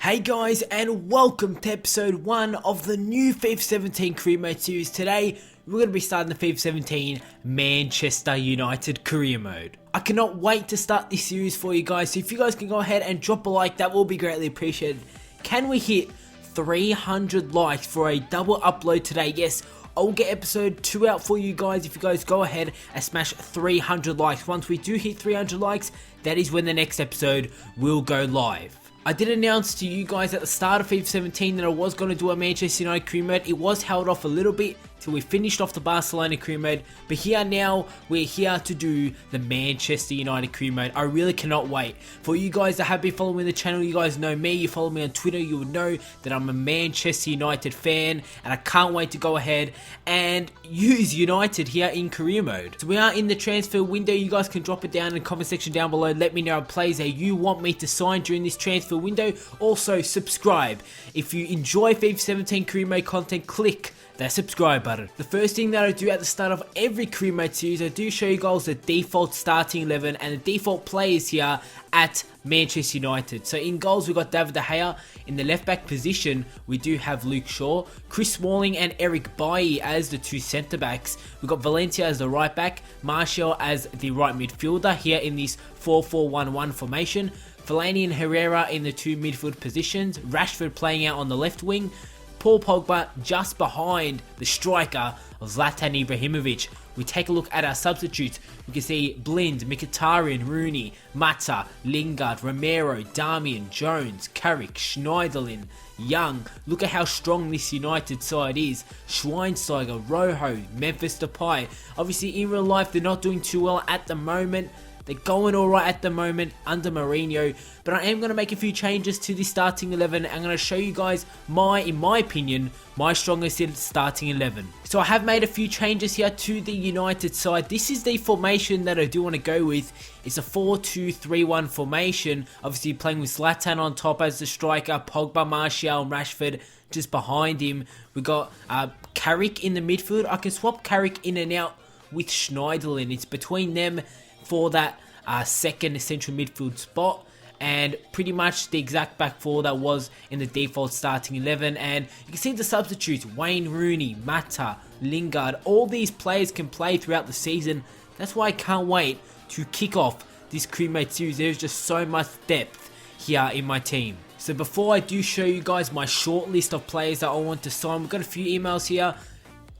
Hey guys, and welcome to episode 1 of the new FIFA 17 career mode series. Today we're going to be starting the FIFA 17 Manchester United career mode. I cannot wait to start this series for you guys, so if you guys can go ahead and drop a like, that will be greatly appreciated. Can we hit 300 likes for a double upload today? Yes, I'll get episode 2 out for you guys if you guys go ahead and smash 300 likes. Once we do hit 300 likes, that is when the next episode will go live. I did announce to you guys at the start of FIFA 17 that I was going to do a Manchester United career mode. It was held off a little bit till we finished off the Barcelona career mode, but here now we're here to do the Manchester United career mode. I really cannot wait. For you guys that have been following the channel, you guys know me, you follow me on Twitter, you would know that I'm a Manchester United fan, and I can't wait to go ahead and use United here in career mode. So we are in the transfer window. You guys can drop it down in the comment section down below. Let me know players that you want me to sign during this transfer window. Also subscribe. If you enjoy FIFA 17 career mode content, click that subscribe button. The first thing that I do at the start of every career mode series, I do show you guys the default starting 11 and the default players here at Manchester United. So in goals, we've got David De Gea. In the left back position, we do have Luke Shaw, Chris Smalling and Eric Bailly as the two centre backs. We've got Valencia as the right back, Martial as the right midfielder here in this 4-4-1-1 formation. Fellaini and Herrera in the two midfield positions, Rashford playing out on the left wing, Paul Pogba just behind the striker of Zlatan Ibrahimovic. We take a look at our substitutes. We can see Blind, Mkhitaryan, Rooney, Mata, Lingard, Romero, Darmian, Jones, Carrick, Schneiderlin, Young. Look at how strong this United side is. Schweinsteiger, Rojo, Memphis Depay. Obviously in real life they're not doing too well at the moment. They're going alright at the moment under Mourinho, but I am going to make a few changes to the starting 11. I'm going to show you guys in my opinion, my strongest starting 11. So I have made a few changes here to the United side. This is the formation that I do want to go with. It's a 4-2-3-1 formation. Obviously playing with Zlatan on top as the striker, Pogba, Martial, and Rashford just behind him. We got Carrick in the midfield. I can swap Carrick in and out with Schneiderlin. It's between them for that second central midfield spot, and pretty much the exact back four that was in the default starting 11. And you can see the substitutes: Wayne Rooney, Mata, Lingard. All these players can play throughout the season. That's why I can't wait to kick off this career mode series. There's just so much depth here in my team. So before I do show you guys my short list of players that I want to sign, we've got a few emails here.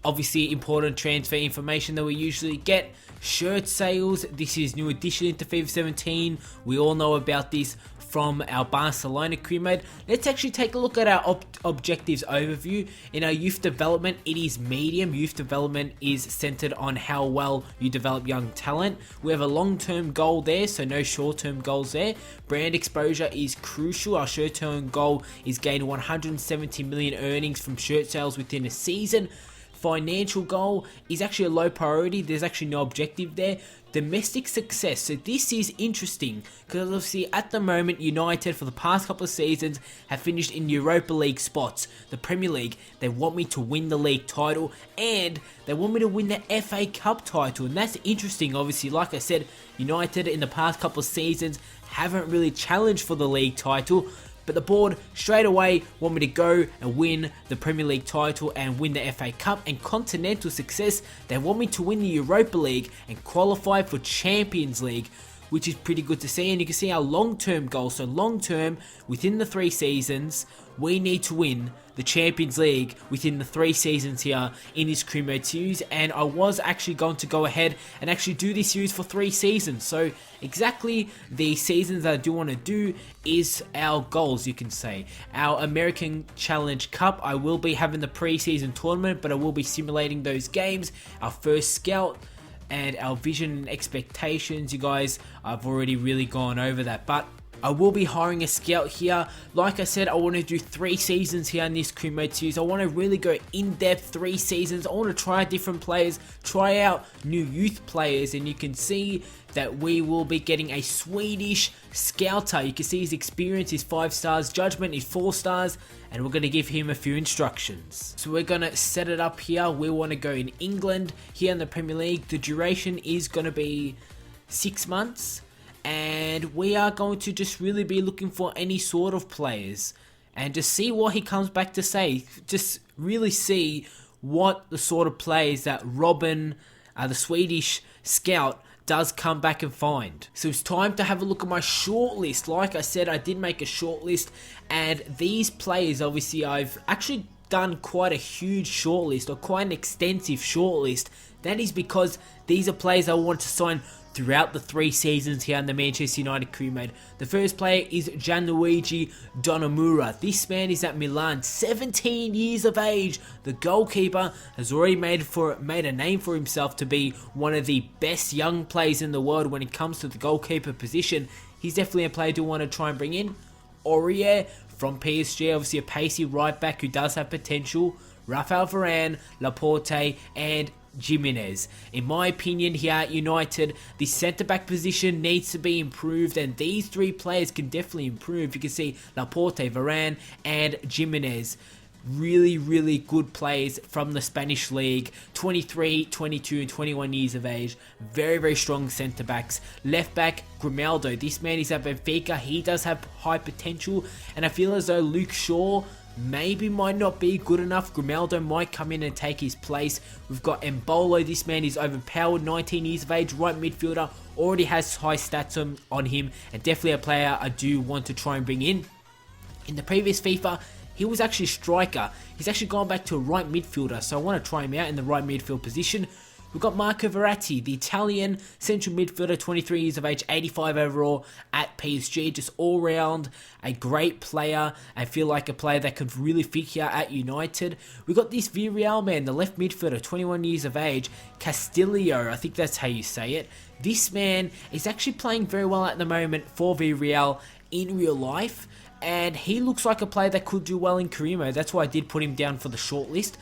Obviously important transfer information that we usually get. Shirt sales, this is new addition into FIFA 17. We all know about this from our Barcelona career mode. Let's actually take a look at our objectives overview. In our youth development, it is medium. Youth development is centered on how well you develop young talent. We have a long-term goal there, so no short-term goals there. Brand exposure is crucial. Our short-term goal is gain 170 million earnings from shirt sales within a season. Financial goal is actually a low priority. There's actually no objective there. Domestic success. So this is interesting because obviously at the moment United for the past couple of seasons have finished in Europa League spots. The Premier League, they want me to win the league title and they want me to win the FA Cup title, and that's interesting. Obviously, like I said, United in the past couple of seasons haven't really challenged for the league title, but the board straight away want me to go and win the Premier League title and win the FA Cup. And continental success, they want me to win the Europa League and qualify for Champions League, which is pretty good to see. And you can see our long-term goal. So long-term, within the 3 seasons, we need to win the Champions League within the 3 seasons here in this career mode series. And I was actually going to go ahead and actually do this series for 3 seasons. So exactly the seasons that I do want to do is our goals, you can say. Our American Challenge Cup, I will be having the pre-season tournament, but I will be simulating those games. Our first scout and our vision and expectations, you guys, I've already really gone over that, but I will be hiring a scout here. Like I said, I want to do 3 seasons here in this career mode series. I want to really go in depth 3 seasons. I want to try different players, try out new youth players, and you can see that we will be getting a Swedish scouter. You can see his experience is 5 stars, judgment is 4 stars, and we're going to give him a few instructions. So we're going to set it up here. We want to go in England here in the Premier League. The duration is going to be 6 months. And we are going to just really be looking for any sort of players. and just see what he comes back to say. Just really see what the sort of players that Robin, the Swedish scout, does come back and find. So it's time to have a look at my shortlist. Like I said, I did make a shortlist, and these players, obviously I've actually done quite a huge shortlist, or quite an extensive shortlist. That is because these are players I want to sign throughout the 3 seasons here in the Manchester United career mode. The first player is Gianluigi Donna. Mura. This man is at Milan, 17 years of age. The goalkeeper has already made a name for himself to be one of the best young players in the world when it comes to the goalkeeper position. He's definitely a player to want to try and bring in. Aurier from PSG, obviously a pacey right back who does have potential. Rafael Varane, Laporte, and Jimenez. In my opinion, here at United, the centre-back position needs to be improved, and these 3 players can definitely improve. You can see Laporte, Varane, and Jimenez. Really good players from the Spanish league. 23, 22, and 21 years of age. Very strong centre-backs. Left-back, Grimaldo. This man is at Benfica. He does have high potential, and I feel as though Luke Shaw maybe might not be good enough. Grimaldo might come in and take his place. We've got Embolo. This man is overpowered, 19 years of age, right midfielder, already has high stats on him, and definitely a player I do want to try and bring in. In the previous FIFA, he was actually a striker. He's actually gone back to a right midfielder, so I want to try him out in the right midfield position. We've got Marco Verratti, the Italian central midfielder, 23 years of age, 85 overall at PSG. Just all round a great player. I feel like a player that could really fit here at United. We've got this Villarreal man, the left midfielder, 21 years of age, Castillo, I think that's how you say it. This man is actually playing very well at the moment for Villarreal in real life, and he looks like a player that could do well in career mode. That's why I did put him down for the shortlist.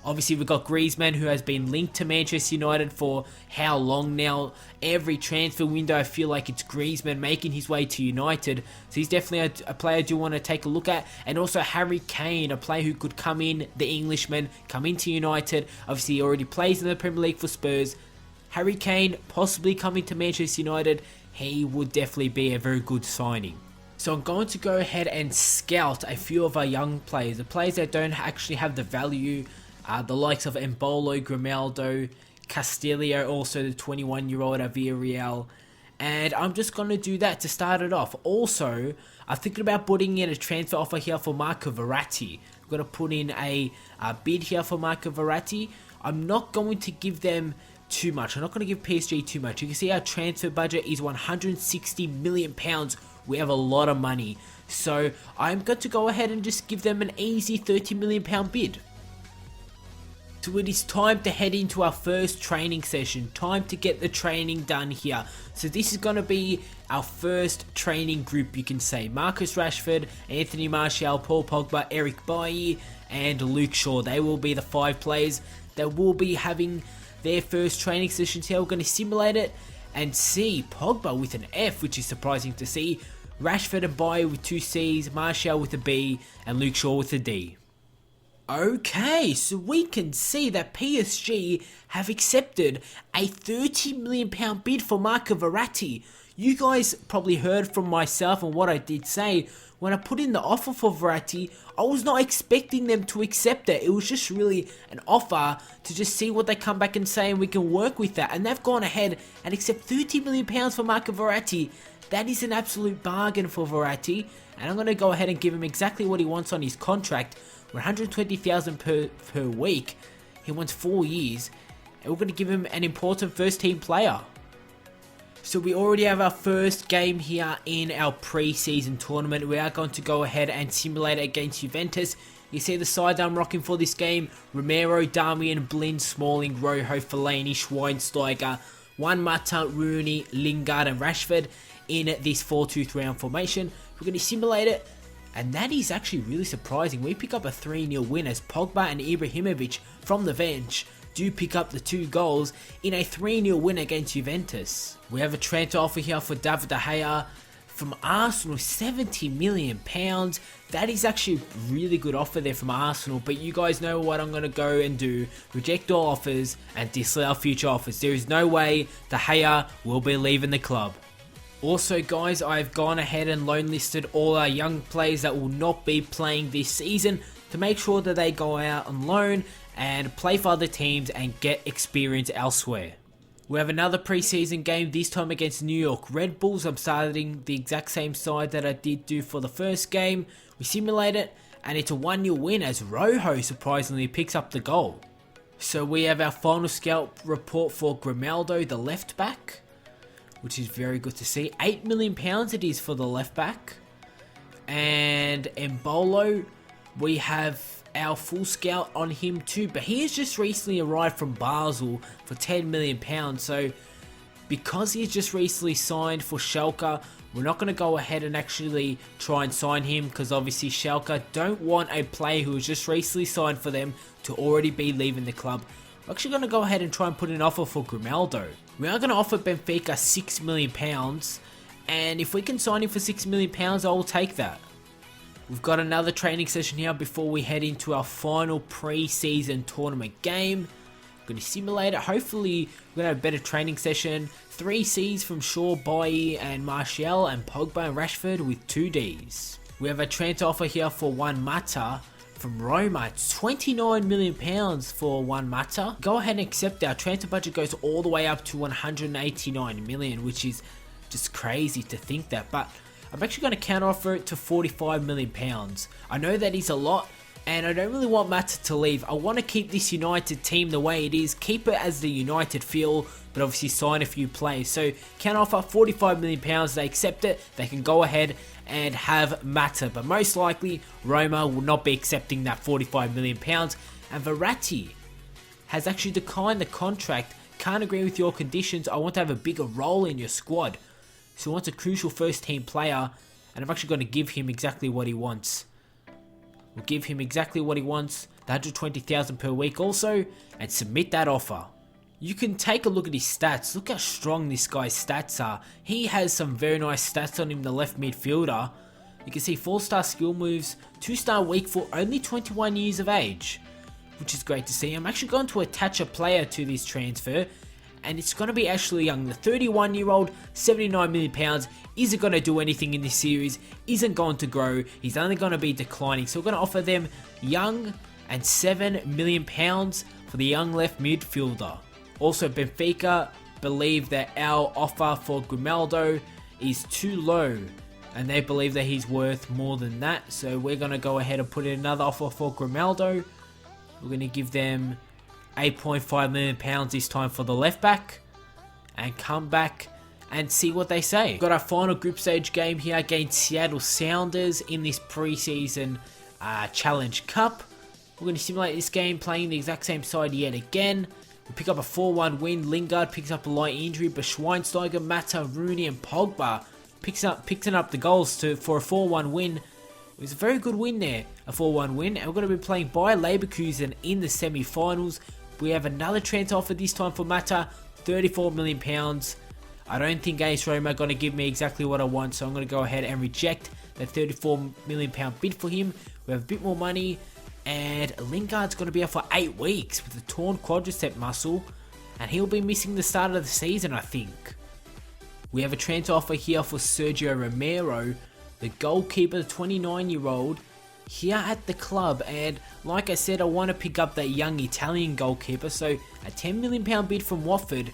Obviously, we've got Griezmann, who has been linked to Manchester United for how long now? Every transfer window, I feel like it's Griezmann making his way to United. So he's definitely a player I do want to take a look at. And also Harry Kane, a player who could come in, the Englishman, come into United. Obviously, he already plays in the Premier League for Spurs. Harry Kane possibly coming to Manchester United. He would definitely be a very good signing. So I'm going to go ahead and scout a few of our young players. The players that don't actually have the value, the likes of Embolo, Grimaldo, Castillo, also the 21-year-old at Villarreal. And I'm just going to do that to start it off. Also, I'm thinking about putting in a transfer offer here for Marco Verratti. I'm going to put in a bid here for Marco Verratti. I'm not going to give them too much. I'm not going to give PSG too much. You can see our transfer budget is £160 million. We have a lot of money. So I'm going to go ahead and just give them an easy £30 million bid. So it is time to head into our first training session. Time to get the training done here. So this is going to be our first training group, you can say. Marcus Rashford, Anthony Martial, Paul Pogba, Eric Bailly, and Luke Shaw. They will be the 5 players that will be having their first training sessions here. We're going to simulate it and see Pogba with an F, which is surprising to see. Rashford and Bailly with 2 C's, Martial with a B, and Luke Shaw with a D. Okay, so we can see that PSG have accepted a £30 million bid for Marco Verratti. You guys probably heard from myself and what I did say. When I put in the offer for Verratti, I was not expecting them to accept it. It was just really an offer to just see what they come back and say, and we can work with that. And they've gone ahead and accept £30 million for Marco Verratti. That is an absolute bargain for Verratti. And I'm going to go ahead and give him exactly what he wants on his contract. $120,000 per week. He wants 4 years, and we're going to give him an important first team player. So we already have our first game here in our pre-season tournament. We are going to go ahead and simulate it against Juventus. You see the side I'm rocking for this game: Romero, Darmian, Blind, Smalling, Rojo, Fellaini, Schweinsteiger, Juan Mata, Rooney, Lingard, and Rashford in this 4-2-3-1 formation. We're going to simulate it. And that is actually really surprising. We pick up a 3-0 win as Pogba and Ibrahimovic from the bench do pick up the 2 goals in a 3-0 win against Juventus. We have a transfer offer here for David De Gea from Arsenal, £70 million. That is actually a really good offer there from Arsenal, but you guys know what I'm going to go and do: reject all offers and disallow future offers. There is no way De Gea will be leaving the club. Also guys, I've gone ahead and loan listed all our young players that will not be playing this season to make sure that they go out on loan and play for other teams and get experience elsewhere. We have another preseason game, this time against New York Red Bulls. I'm starting the exact same side that I did do for the first game. We simulate it and it's a 1-0 win as Rojo surprisingly picks up the goal. So we have our final scout report for Grimaldo, the left back, which is very good to see. £8 million it is for the left back. And Embolo, we have our full scout on him too, but he has just recently arrived from Basel for £10 million. So because he's just recently signed for Schalke, we're not going to go ahead and actually try and sign him, because obviously Schalke don't want a player who has just recently signed for them to already be leaving the club. We're actually going to go ahead and try and put an offer for Grimaldo. We are going to offer Benfica £6 million, and if we can sign him for £6 million, I will take that. We've got another training session here before we head into our final pre-season tournament game. I'm going to simulate it. Hopefully, we're going to have a better training session. 3 Cs from Shaw, Bailly, and Martial, and Pogba and Rashford with 2 Ds. We have a transfer offer here for Juan Mata from Roma. It's £29 million for Juan Mata. Go ahead and accept our transfer budget goes all the way up to £189 million, which is just crazy to think that. But I'm actually going to counter offer it to £45 million. I know that is a lot, and I don't really want Mata to leave. I want to keep this United team the way it is, keep it as the United feel, but obviously sign a few players. So counter offer £45 million, they accept it, they can go ahead and have Mata, but most likely Roma will not be accepting that £45 million. And Verratti has actually declined the contract. Can't agree with your conditions. I want to have a bigger role in your squad. So he wants a crucial first team player, and I'm actually going to give him exactly what he wants. We'll give him exactly what he wants, the $120,000 per week also, and submit that offer. You can take a look at his stats. Look how strong this guy's stats are. He has some very nice stats on him, the left midfielder. You can see 4-star skill moves, 2-star weak foot, only 21 years of age, which is great to see. I'm actually going to attach a player to this transfer, and it's going to be Ashley Young, the 31-year-old, £79 million, isn't going to do anything in this series, isn't going to grow, he's only going to be declining. So we're going to offer them Young and £7 million for the young left midfielder. Also, Benfica believe that our offer for Grimaldo is too low, and they believe that he's worth more than that. So we're going to go ahead and put in another offer for Grimaldo. We're going to give them £8.5 million this time for the left back, and come back and see what they say. We've got our final group stage game here against Seattle Sounders in this preseason Challenge Cup. We're going to simulate this game playing the exact same side yet again. We pick up a 4-1 win. Lingard picks up a light injury, but Schweinsteiger, Mata, Rooney and Pogba picking up the goals for a 4-1 win. It was a very good win there, a 4-1 win, and we're going to be playing Bayer Leverkusen in the semi-finals. We have another transfer offer this time for Mata, £34 million. I don't think AS Roma are going to give me exactly what I want, so I'm going to go ahead and reject that £34 million bid for him. We have a bit more money, and Lingard's going to be out for 8 weeks with a torn quadricep muscle, and he'll be missing the start of the season, I think. We have a transfer offer here for Sergio Romero, the goalkeeper, the 29-year-old, here at the club. And like I said, I want to pick up that young Italian goalkeeper, so a £10 million bid from Watford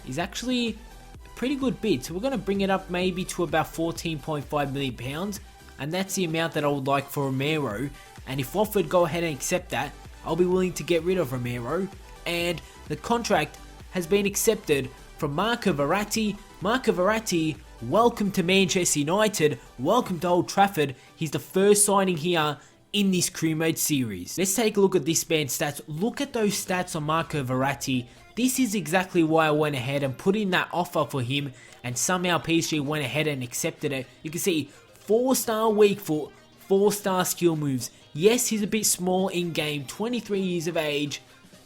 is actually a pretty good bid. So we're going to bring it up maybe to about £14.5 million, and that's the amount that I would like for Romero. And if Watford go ahead and accept that, I'll be willing to get rid of Romero. And the contract has been accepted from Marco Verratti. Marco Verratti, welcome to Manchester United, welcome to Old Trafford. He's the first signing here in this career mode series. Let's take a look at this man's stats. Look at those stats on Marco Verratti. This is exactly why I went ahead and put in that offer for him, and somehow PSG went ahead and accepted it. You can see 4-star weak foot, 4-star skill moves. Yes, he's a bit small in game, 23 years of age.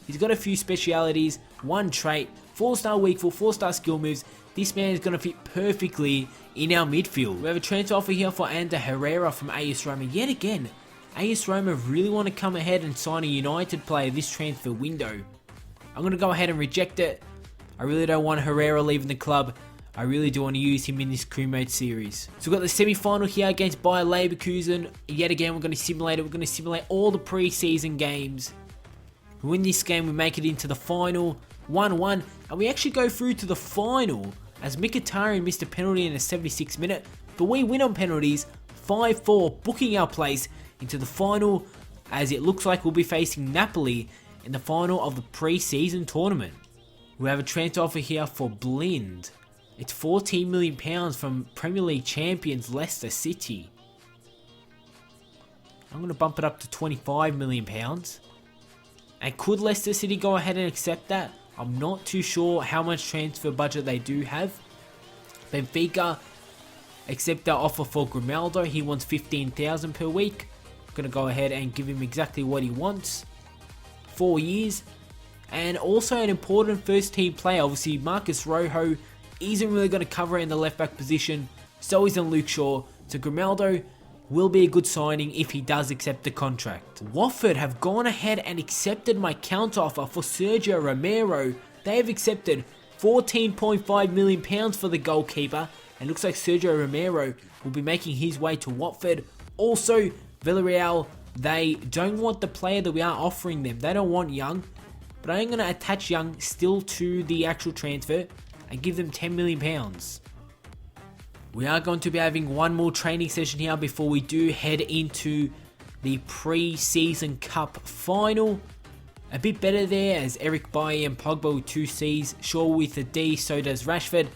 He's got a few specialities, one trait, 4-star weak foot, 4-star skill moves. This man is going to fit perfectly in our midfield. We have a transfer offer here for Ander Herrera from AS Roma. Yet again, AS Roma really want to come ahead and sign a United player this transfer window. I'm going to go ahead and reject it. I really don't want Herrera leaving the club. I really do want to use him in this crew mode series. So we've got the semi-final here against Bayer Leverkusen. Yet again, we're going to simulate it. We're going to simulate all the pre-season games. We win this game, we make it into the final, 1-1, and we actually go through to the final as Mkhitaryan missed a penalty in the 76th minute, but we win on penalties, 5-4, booking our place into the final, as it looks like we'll be facing Napoli in the final of the pre-season tournament. We have a transfer offer here for Blind. It's £14 million from Premier League champions Leicester City. I'm going to bump it up to £25 million. And could Leicester City go ahead and accept that? I'm not too sure how much transfer budget they do have. Benfica accept our offer for Grimaldo. He wants $15,000 per week. I'm going to go ahead and give him exactly what he wants. 4 years. And also an important first team player. Obviously Marcus Rojo isn't really going to cover in the left back position. So isn't Luke Shaw. So Grimaldo will be a good signing if he does accept the contract. Watford have gone ahead and accepted my counteroffer for Sergio Romero. They have accepted £14.5 million for the goalkeeper, and looks like Sergio Romero will be making his way to Watford. Also, Villarreal, they don't want the player that we are offering them. They don't want Young, but I am going to attach Young still to the actual transfer and give them £10 million. We are going to be having one more training session here before we do head into the pre-season cup final. A bit better there as Eric Bailly and Pogba with 2 C's, Shaw with a D, so does Rashford,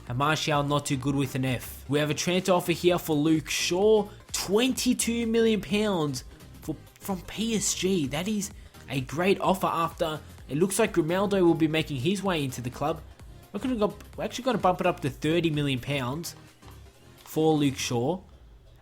and Martial not too good with an F. We have a transfer offer here for Luke Shaw, £22 million from PSG. That is a great offer after it looks like Grimaldo will be making his way into the club. We're actually going to bump it up to £30 million. For Luke Shaw,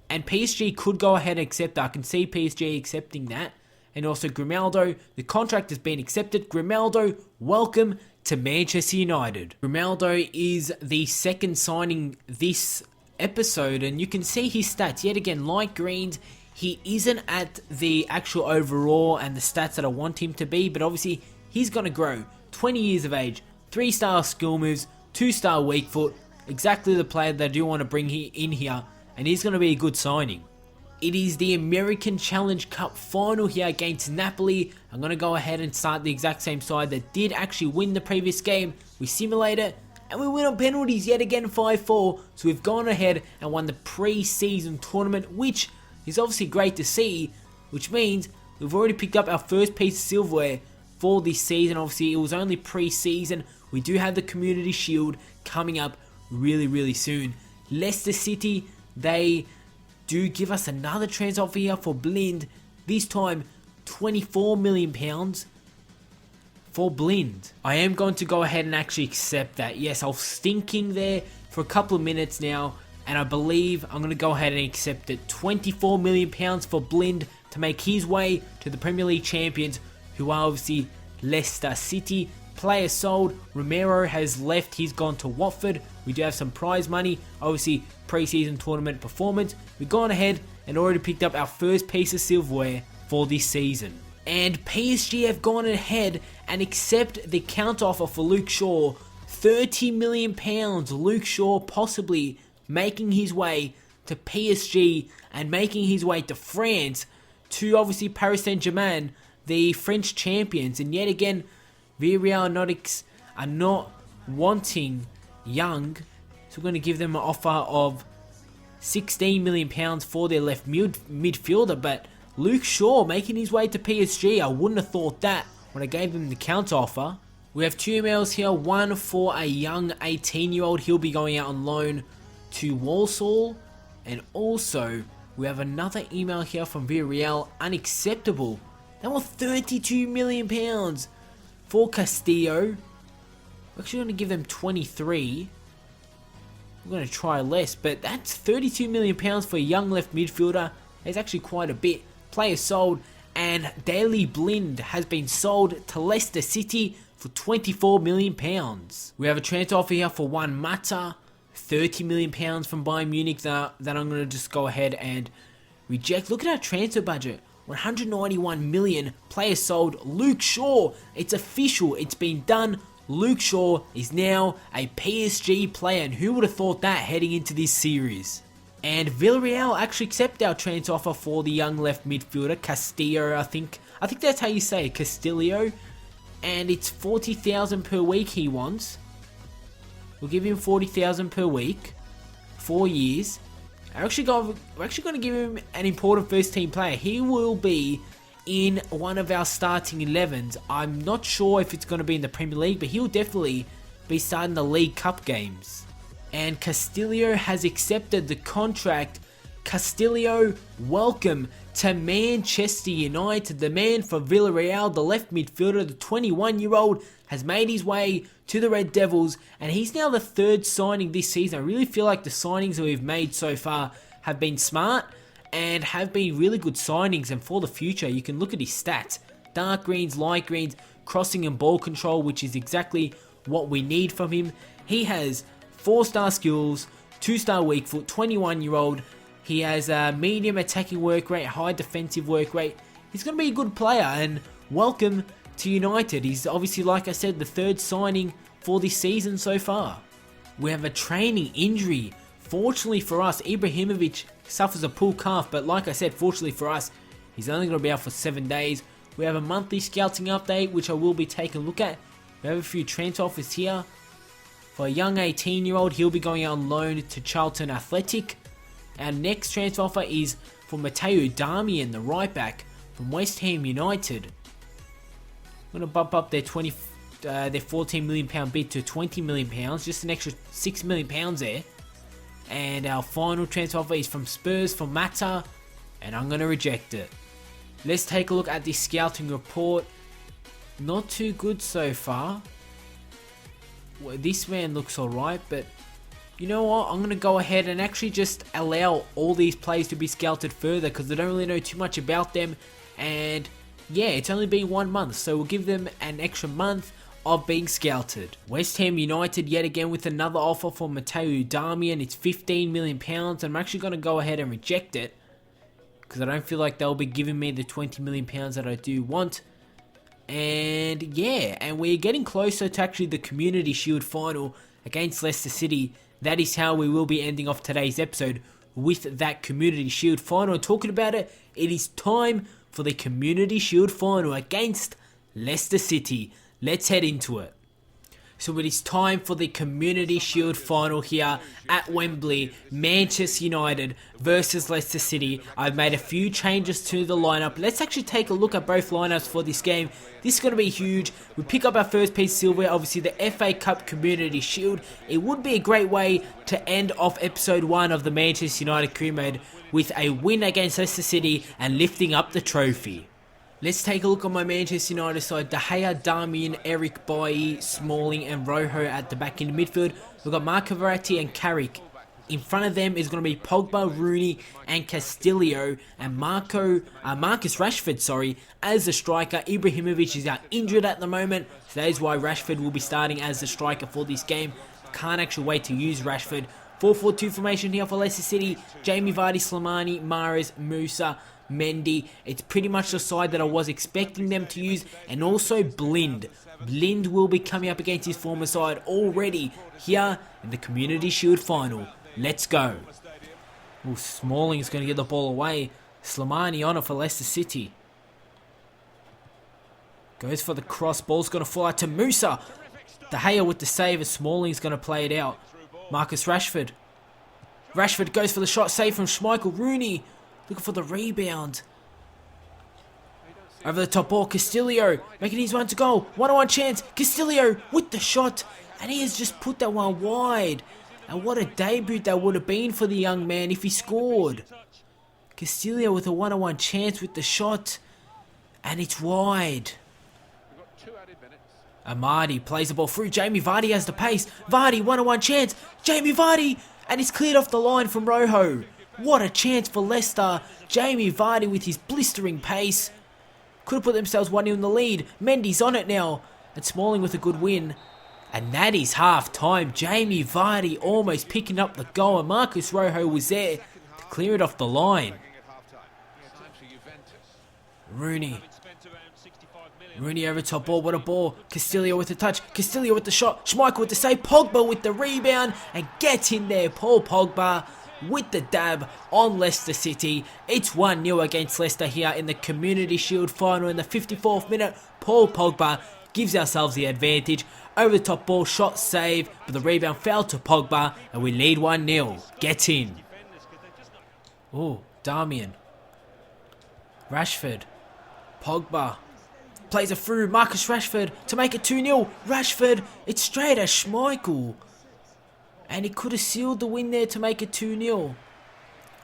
and PSG could go ahead and accept that. I can see PSG accepting that. And also Grimaldo, the contract has been accepted. Grimaldo, welcome to Manchester United. Grimaldo is the second signing this episode, and you can see his stats yet again, light greens. He isn't at the actual overall and the stats that I want him to be, but obviously he's going to grow. 20 years of age, 3-star skill moves, 2-star weak foot. Exactly the player that I do want to bring in here, and he's going to be a good signing. It is the American Challenge Cup final here against Napoli. I'm going to go ahead and start the exact same side that did actually win the previous game. We simulate it, and we win on penalties yet again, 5-4. So we've gone ahead and won the pre-season tournament, which is obviously great to see, which means we've already picked up our first piece of silverware for this season. Obviously, it was only pre-season. We do have the Community Shield coming up really soon. Leicester City, they do give us another transfer offer here for Blind. This time, £24 million for Blind. I am going to go ahead and actually accept that. Yes, I was thinking there for a couple of minutes now, and I believe I'm going to go ahead and accept it. £24 million for Blind to make his way to the Premier League champions, who are obviously Leicester City. Player sold. Romero has left. He's gone to Watford. We do have some prize money. Obviously, pre-season tournament performance. We've gone ahead and already picked up our first piece of silverware for this season. And PSG have gone ahead and accept the counteroffer for Luke Shaw. £30 million. Luke Shaw possibly making his way to PSG and making his way to France, to obviously Paris Saint-Germain, the French champions. And yet again, Villarreal are not wanting Young, so we're going to give them an offer of £16 million for their left midfielder. But Luke Shaw making his way to PSG, I wouldn't have thought that when I gave them the counter offer. We have 2 emails here, one for a young 18-year-old. He'll be going out on loan to Walsall. And also, we have another email here from Villarreal, unacceptable. They want £32 million for Castillo. We're actually going to give them 23. We're going to try less, but that's £32 million for a young left midfielder. It's actually quite a bit. Player sold, and Daley Blind has been sold to Leicester City for £24 million. We have a transfer offer here for Juan Mata, £30 million from Bayern Munich that I'm going to just go ahead and reject. Look at our transfer budget. 191 million. Player sold. Luke Shaw. It's official. It's been done. Luke Shaw is now a PSG player, and who would have thought that heading into this series? And Villarreal actually accept our transfer offer for the young left midfielder, Castillo, I think that's how you say it, Castillo. And it's 40,000 per week he wants. We'll give him 40,000 per week, 4 years. We're actually going to give him an important first team player. He will be in one of our starting 11s. I'm not sure if it's going to be in the Premier League, but he'll definitely be starting the League Cup games. And Castillo has accepted the contract. Castillo, welcome to Manchester United. The man for Villarreal, the left midfielder, the 21-year-old, has made his way to the Red Devils, and he's now the third signing this season. I really feel like the signings that we've made so far have been smart and have been really good signings, and for the future, you can look at his stats. Dark greens, light greens, crossing and ball control, which is exactly what we need from him. He has 4-star skills, 2-star weak foot, 21-year-old. He has a medium attacking work rate, high defensive work rate. He's going to be a good player, and welcome to United. He's obviously, like I said, the third signing for this season so far. We have a training injury. Fortunately for us, Ibrahimovic suffers a pulled calf, but like I said, fortunately for us, he's only going to be out for 7 days. We have a monthly scouting update, which I will be taking a look at. We have a few transfer offers here. For a young 18-year-old, he'll be going out on loan to Charlton Athletic. Our next transfer offer is for Matteo Darmian, the right back from West Ham United. I'm going to bump up their £14 million bid to £20 million, just an extra £6 million there. And our final transfer offer is from Spurs for Mata, and I'm going to reject it. Let's take a look at the scouting report. Not too good so far. Well, this man looks alright, but you know what? I'm going to go ahead and actually just allow all these players to be scouted further, because I don't really know too much about them. And yeah, it's only been 1 month, so we'll give them an extra month of being scouted. West Ham United yet again with another offer for Matteo Darmian. It's £15 million, and I'm actually going to go ahead and reject it, because I don't feel like they'll be giving me the £20 million that I do want. And yeah, and we're getting closer to actually the Community Shield final against Leicester City. That is how we will be ending off today's episode, with that Community Shield final. Talking about it, it is time for the Community Shield final against Leicester City. Let's head into it. So it is time for the Community Shield final here at Wembley. Manchester United versus Leicester City. I've made a few changes to the lineup. Let's actually take a look at both lineups for this game. This is going to be huge. We pick up our first piece of silverware, obviously the FA Cup Community Shield. It would be a great way to end off episode 1 of the Manchester United career mode with a win against Leicester City and lifting up the trophy. Let's take a look on my Manchester United side. De Gea, Darmian, Eric Bailly, Smalling and Rojo at the back in the midfield. We've got Marco Verratti and Carrick. In front of them is going to be Pogba, Rooney and Castillo, and Marcus Rashford, as the striker. Ibrahimovic is out injured at the moment, so that is why Rashford will be starting as the striker for this game. Can't actually wait to use Rashford. 4-4-2 formation here for Leicester City. Jamie Vardy, Slimani, Mahrez, Musa, Mendy. It's pretty much the side that I was expecting them to use, and also Blind. Blind will be coming up against his former side already here in the Community Shield final. Let's go. Ooh, Smalling is going to get the ball away. Slimani on it for Leicester City. Goes for the cross. Ball's going to fall out to Musa. De Gea with the save, as Smalling's going to play it out. Marcus Rashford. Rashford goes for the shot, save from Schmeichel. Rooney looking for the rebound. Over the top ball, Castillo making his run to goal. 1-on-1 chance. Castillo with the shot, and he has just put that one wide. And what a debut that would have been for the young man if he scored. Castillo with a 1-on-1 chance with the shot, and it's wide. Amadi plays the ball through. Jamie Vardy has the pace. Vardy, 1-on-1 chance. Jamie Vardy, and it's cleared off the line from Rojo. What a chance for Leicester. Jamie Vardy with his blistering pace. Could have put themselves 1-0 in the lead. Mendy's on it now. And Smalling with a good win. And that is half time. Jamie Vardy almost picking up the goal, and Marcus Rojo was there to clear it off the line. Rooney. Rooney over top ball, what a ball. Castillo with the touch, Castillo with the shot, Schmeichel with the save, Pogba with the rebound, and get in there, Paul Pogba with the dab on Leicester City. It's 1-0 against Leicester here in the Community Shield final in the 54th minute. Paul Pogba gives ourselves the advantage. Over the top ball, shot save, but the rebound fell to Pogba, and we lead 1-0. Get in. Oh, Darmian. Rashford. Pogba. Plays it through, Marcus Rashford to make it 2-0. Rashford, it's straight at Schmeichel. And he could have sealed the win there to make it 2-0.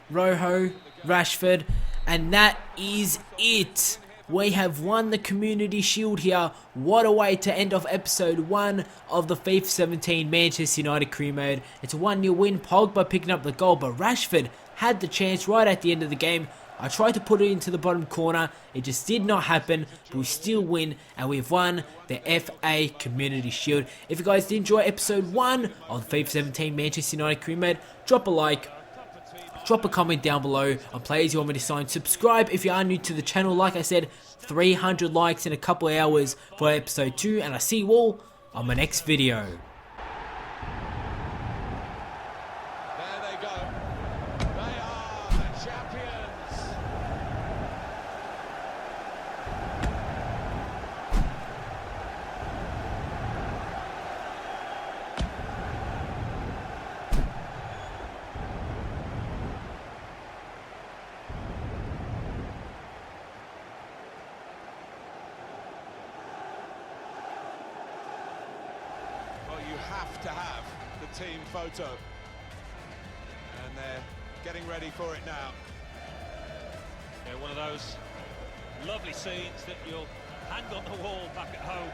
Rojo, Rashford, and that is it. We have won the Community Shield here. What a way to end off episode 1 of the FIFA 17 Manchester United career mode. It's a 1-0 win, Pogba picking up the goal, but Rashford had the chance right at the end of the game. I tried to put it into the bottom corner, it just did not happen, but we still win, and we've won the FA Community Shield. If you guys did enjoy episode 1 of the FIFA 17 Manchester United career mode, drop a like, drop a comment down below on players you want me to sign. Subscribe if you are new to the channel. Like I said, 300 likes in a couple of hours for episode 2, and I see you all on my next video. There they go. They are the champions. Well, you have to have the team photo. And they're getting ready for it now. Yeah, one of those lovely scenes that you'll hang on the wall back at home.